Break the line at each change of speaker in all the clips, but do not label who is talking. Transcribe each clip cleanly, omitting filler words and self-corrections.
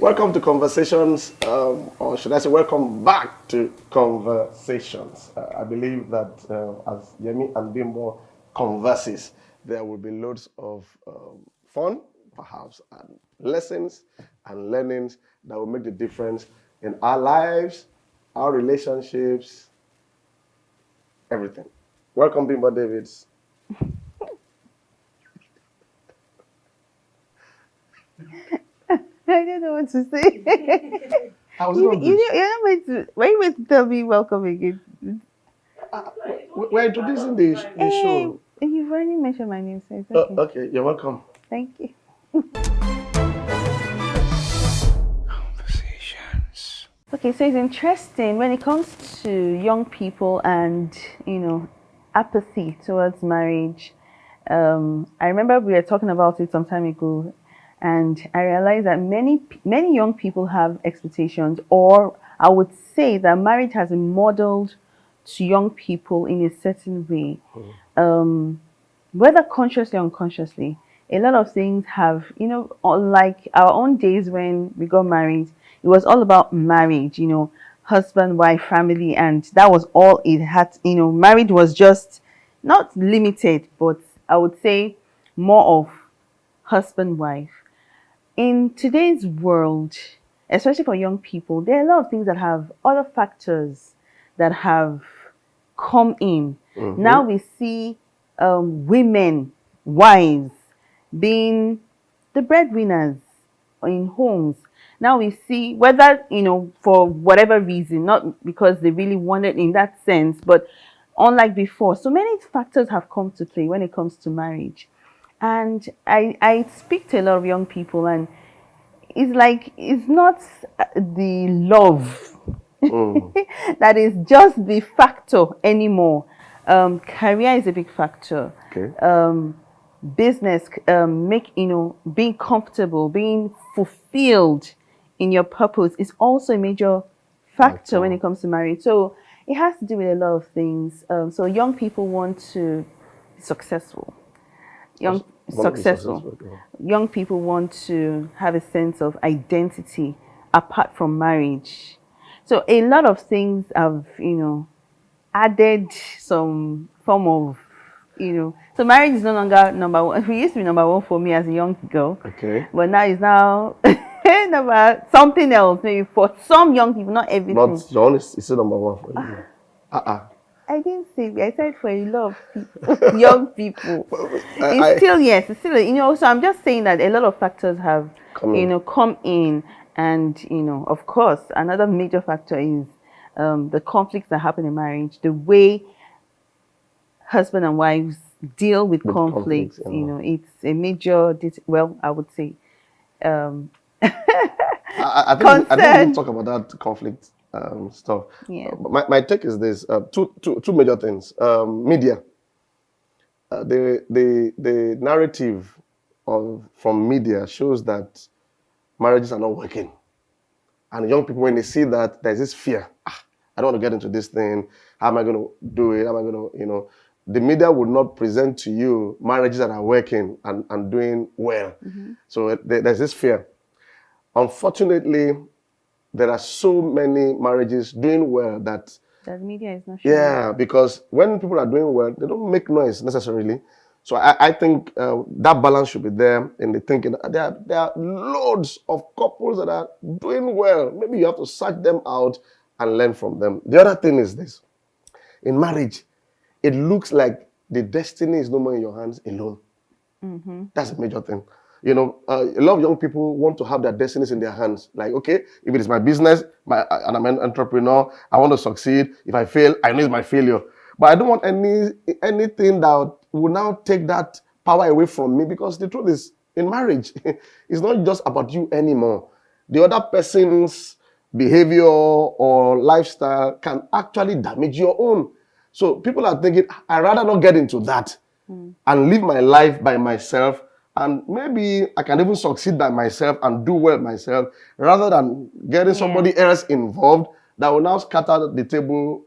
Welcome to Conversations, or should I say, welcome back to Conversations. I believe that as Yemi and Bimbo converses, there will be loads of fun, perhaps, and lessons and learnings that will make the difference in our lives, our relationships, everything. Welcome, Bimbo Davids.
I don't know what to say.
How was it going?
You're not meant to. Why you meant to tell me welcome again?
We're introducing the show.
You've already mentioned my name, so it's okay.
Okay, you're welcome.
Thank you.
Conversations.
Okay, so it's interesting when it comes to young people and apathy towards marriage. I remember we were talking about it some time ago, and I realized that many young people have expectations, or I would say that marriage has been modeled to young people in a certain way, whether consciously or unconsciously. A lot of things have, like our own days when we got married, it was all about marriage, husband, wife, family, and that was all it had. Marriage was just not limited, but I would say more of husband, wife. In today's world, especially for young people, there are a lot of things that have other factors that have come in. Now we see women, wives, being the breadwinners in homes. Now we see whether, for whatever reason, not because they really wanted in that sense, but unlike before, so many factors have come to play when it comes to marriage. And I speak to a lot of young people, and it's like it's not the love that is just the factor anymore. Career is a big factor.
Okay.
Business, being comfortable, being fulfilled in your purpose is also a major factor when it comes to marriage. So it has to do with a lot of things. So young people want to be successful. Young people want to have a sense of identity apart from marriage. So a lot of things have, added some form of, so marriage is no longer number one. It used to be number one for me as a young girl.
Okay.
But now it's now number something else. Maybe for some young people, not everything.
Not your own is still number one for you.
I didn't say. I said for a lot of people, young people. It's still, so I'm just saying that a lot of factors have, come in. And, of course, another major factor is the conflicts that happen in marriage, the way husband and wives deal with conflicts. It's a major, I would say.
I think we'll talk about that conflict stuff.
Yeah.
My take is this: two major things. Media, the narrative from media shows that marriages are not working, and young people, when they see that, there's this fear. I don't want to get into this thing. How am I going to do it? How am I going to, the media would not present to you marriages that are working and doing well. So there's this fear. Unfortunately, there are so many marriages doing well that
the media is not showing.
Yeah, because when people are doing well, they don't make noise necessarily. So I think that balance should be there in the thinking. There are loads of couples that are doing well. Maybe you have to search them out and learn from them. The other thing is this. In marriage, it looks like the destiny is no more in your hands alone. That's a major thing. A lot of young people want to have their destinies in their hands. Like, okay, if it is my business, and I'm an entrepreneur, I want to succeed. If I fail, I know it's my failure. But I don't want anything that will now take that power away from me, because the truth is, in marriage, it's not just about you anymore. The other person's behavior or lifestyle can actually damage your own. So people are thinking, I'd rather not get into that and live my life by myself, and maybe I can even succeed by myself and do well myself, rather than getting somebody else involved that will now scatter the table,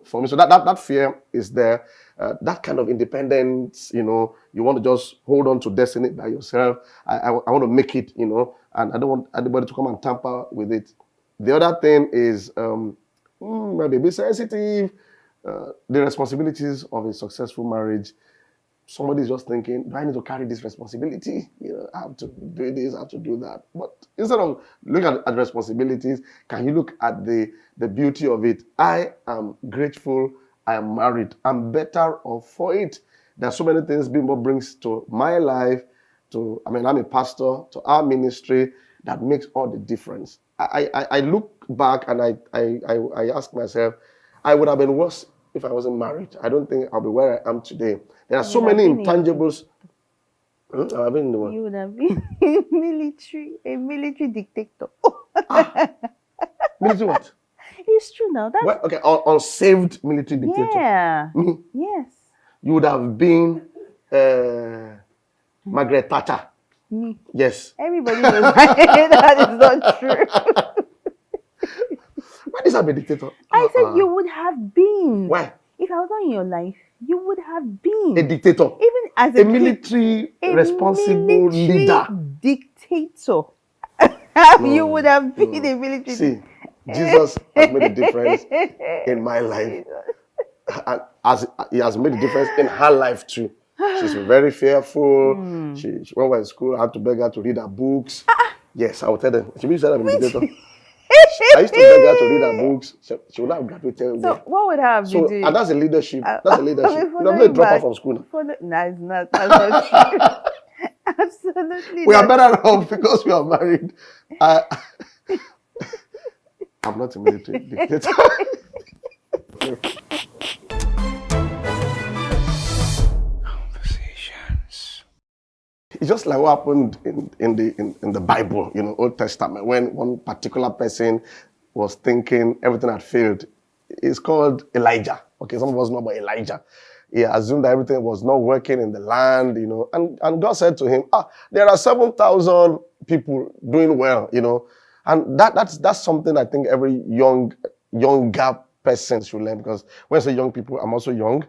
for me. So that fear is there. That kind of independence, you want to just hold on to destiny by yourself. I want to make it, and I don't want anybody to come and tamper with it. The other thing is maybe be sensitive. The responsibilities of a successful marriage. Somebody's just thinking, do I need to carry this responsibility? I have to do this, I have to do that. But instead of looking at responsibilities, can you look at the beauty of it? I am grateful I am married. I'm better off for it. There are so many things Bimbo brings to my life, I'm a pastor, to our ministry, that makes all the difference. I look back and I ask myself, I would have been worse if I wasn't married. I don't think I'll be where I am today. There are so many intangibles.
You would have been a military dictator.
Military what?
It's true now. That's
okay, unsaved military dictator.
Yeah.
Me?
Yes.
You would have been Margaret Thatcher.
Me.
Yes.
Everybody knows that is not true.
Why did I be a dictator?
I said you would have been.
Why?
If I was not in your life, you would have been
a dictator.
Even as
a military responsible leader.
Dictator. You would have been a military.
See, Jesus has made a difference in my life. And as he has made a difference in her life too. She's very fearful. She when we were in school, I had to beg her to read her books. Yes, I would tell them. She said I'm a dictator. I used to beg her to read her books. She would not have graduated.
So what would have been doing?
And that's a leadership. That's a leadership. You don't need to drop her from school.
That's not true. Absolutely.
We are better off because we are married. I'm not a military dictator. It's just like what happened in the Bible, Old Testament, when one particular person was thinking everything had failed. It's called Elijah. Okay, some of us know about Elijah. He assumed that everything was not working in the land, and God said to him, there are 7,000 people doing well, and that's something I think every younger person should learn, because when I say young people, I'm also young.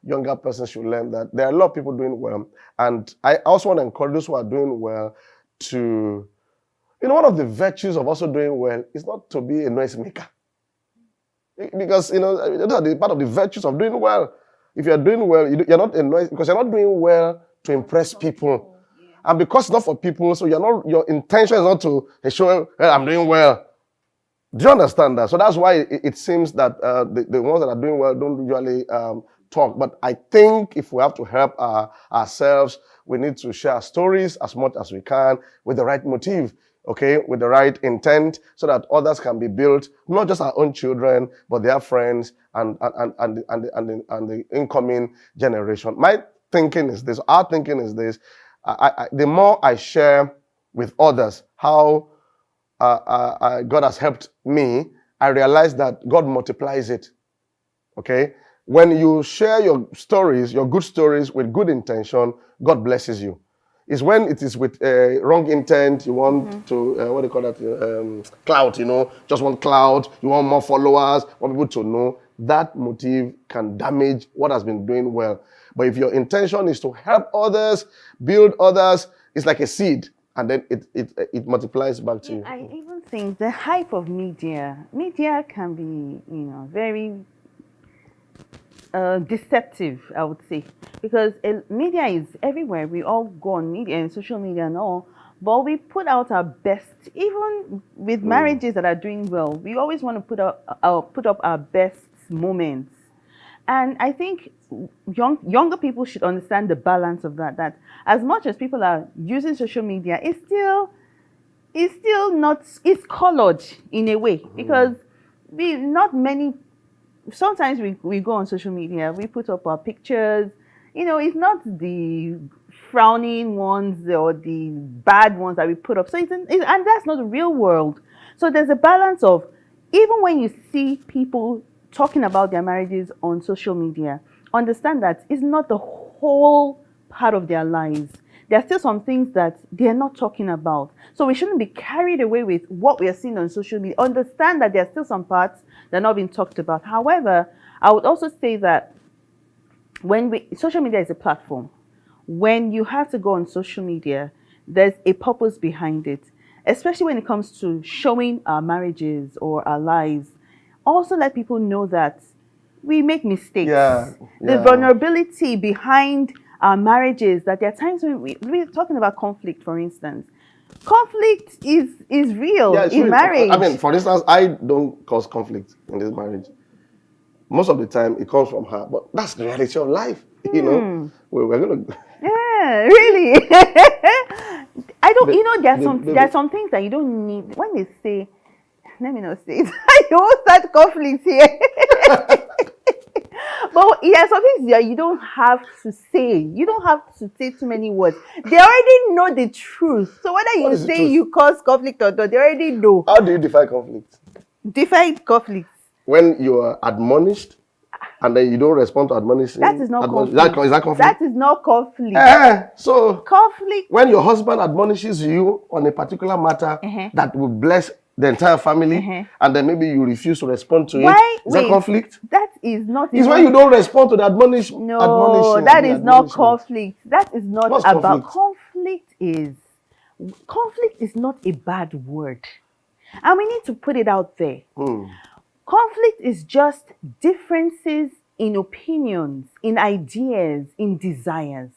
Younger person should learn that there are a lot of people doing well. And I also want to encourage those who are doing well to, one of the virtues of also doing well is not to be a noisemaker. Because, those are the part of the virtues of doing well. If you're doing well, you're not a noise, because you're not doing well to impress people. And because it's not for people, so your intention is not to show, I'm doing well. Do you understand that? So that's why it seems that the ones that are doing well don't usually talk. But I think if we have to help ourselves, we need to share stories as much as we can with the right motive, okay, with the right intent, so that others can be built, not just our own children, but their friends and the incoming generation. My thinking is this. Our thinking is this. The more I share with others how God has helped me, I realize that God multiplies it. Okay? When you share your stories, your good stories with good intention, God blesses you. It's when it is with wrong intent, you want to, what do you call that? Clout, just want clout, you want more followers, want people to know. That motive can damage what has been doing well. But if your intention is to help others, build others, it's like a seed. And then it multiplies back to you.
I even think the hype of media can be, very deceptive, I would say. Because media is everywhere. We all go on media and social media and all. But we put out our best, even with marriages that are doing well. We always want to put up our best moments. And I think younger people should understand the balance of that. That as much as people are using social media, it's colored in a way, because sometimes we go on social media, we put up our pictures. It's not the frowning ones or the bad ones that we put up. So and that's not the real world. So there's a balance of, even when you see people talking about their marriages on social media, understand that it's not the whole part of their lives. There are still some things that they're not talking about. So we shouldn't be carried away with what we are seeing on social media. Understand that there are still some parts that are not being talked about. However, I would also say that social media is a platform. When you have to go on social media, there's a purpose behind it, especially when it comes to showing our marriages or our lives. Also, let people know that we make mistakes.
Yeah,
The
yeah.
vulnerability behind our marriages, that there are times when we're talking about conflict, for instance. Conflict is real
Yeah, it's
in
real. I mean,
marriage.
for instance, I don't cause conflict in this marriage. Most of the time, it comes from her. But that's the reality of life. You know, we're gonna.
Yeah, really. I don't. You know, there
Baby,
are some things that you don't need when they say. Let me not say it. You won't start conflict here. But yeah, some things that you don't have to say. You don't have to say too many words. They already know the truth. So whether
what
you
is the
say
truth?
you cause conflict or not, they already know.
How do you define conflict?
Define conflict.
When you are admonished and then you don't respond to
That
admonishing,
is not
is that
conflict.
conflict?
That is not conflict.
So
Conflict.
when your husband admonishes you on a particular matter
Uh-huh.
that will bless the entire family,
Uh-huh.
and then maybe you refuse to respond to it,
Why?
is that
Wait.
conflict?
That is not
It's when
even.
you don't respond to the
No,
admonishing,
that
the
is not
admonishment.
conflict. That is not
What's
about
conflict?
conflict is not a bad word. And we need to put it out there. Conflict is just differences in opinions, in ideas, in desires.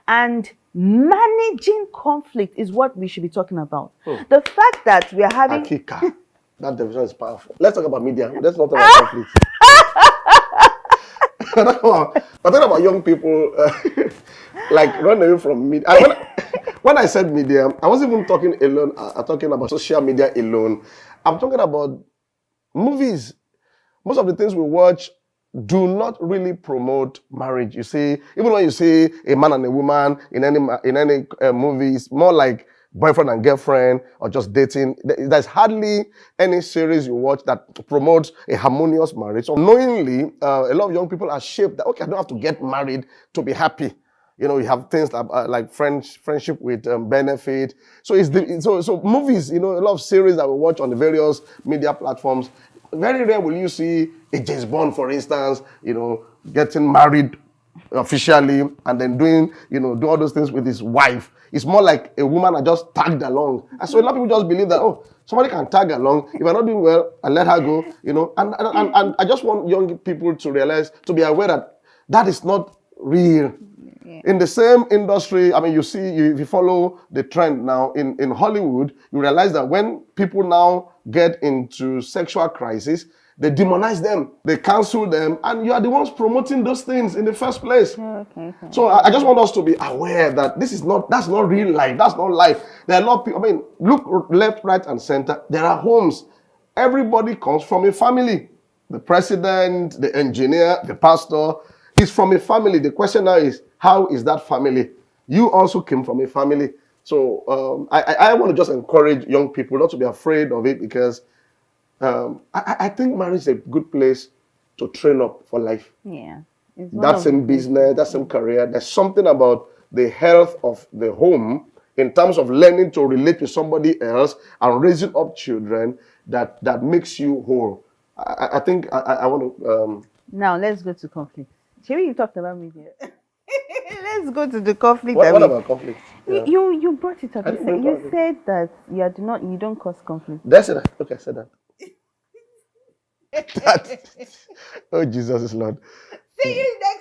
And managing conflict is what we should be talking about. The fact that we are having
Akika. That definition is powerful. Let's talk about media. Let's not talk about conflict. I'm talking about young people, like running away from media. When I said media, I wasn't even talking alone. I'm talking about social media alone. I'm talking about movies. Most of the things we watch do not really promote marriage. You see, even when you see a man and a woman in any movie, it's more like boyfriend and girlfriend or just dating. There's hardly any series you watch that promotes a harmonious marriage. So knowingly, a lot of young people are shaped that, okay, I don't have to get married to be happy. You know, you have things that, like friendship with benefit. So so movies, you know, a lot of series that we watch on the various media platforms. Very rare will you see a James Bond, for instance, you know, getting married officially and then do all those things with his wife. It's more like a woman that just tagged along. And so a lot of people just believe that, oh, somebody can tag along. If I'm not doing well, I let her go, you know. And I just want young people to realize, to be aware that that is not real.
Yeah.
In the same industry, I mean, if you follow the trend now in Hollywood, you realize that when people now get into sexual crisis, they demonize them, they cancel them, and you are the ones promoting those things in the first place.
Okay.
So I just want us to be aware that that's not real life. That's not life. There are a lot of people, I mean, look left, right, and center. There are homes. Everybody comes from a family. The president, the engineer, the pastor is from a family. The question now is, how is that family? You also came from a family. So I want to just encourage young people not to be afraid of it, because I think marriage is a good place to train up for life.
Yeah. It's one
That
of the
same
places.
business, that same career. There's something about the health of the home in terms of learning to relate with somebody else and raising up children that makes you whole. I think I want to.
Now let's go to conflict. Sherry, you talked about media. Let's go to the conflict
What about conflict? Yeah.
you brought it up.
I didn't bring
You
conflict.
said that you don't cause conflict.
Did I say that? Okay, I said that. Oh, Jesus is Lord.
See you next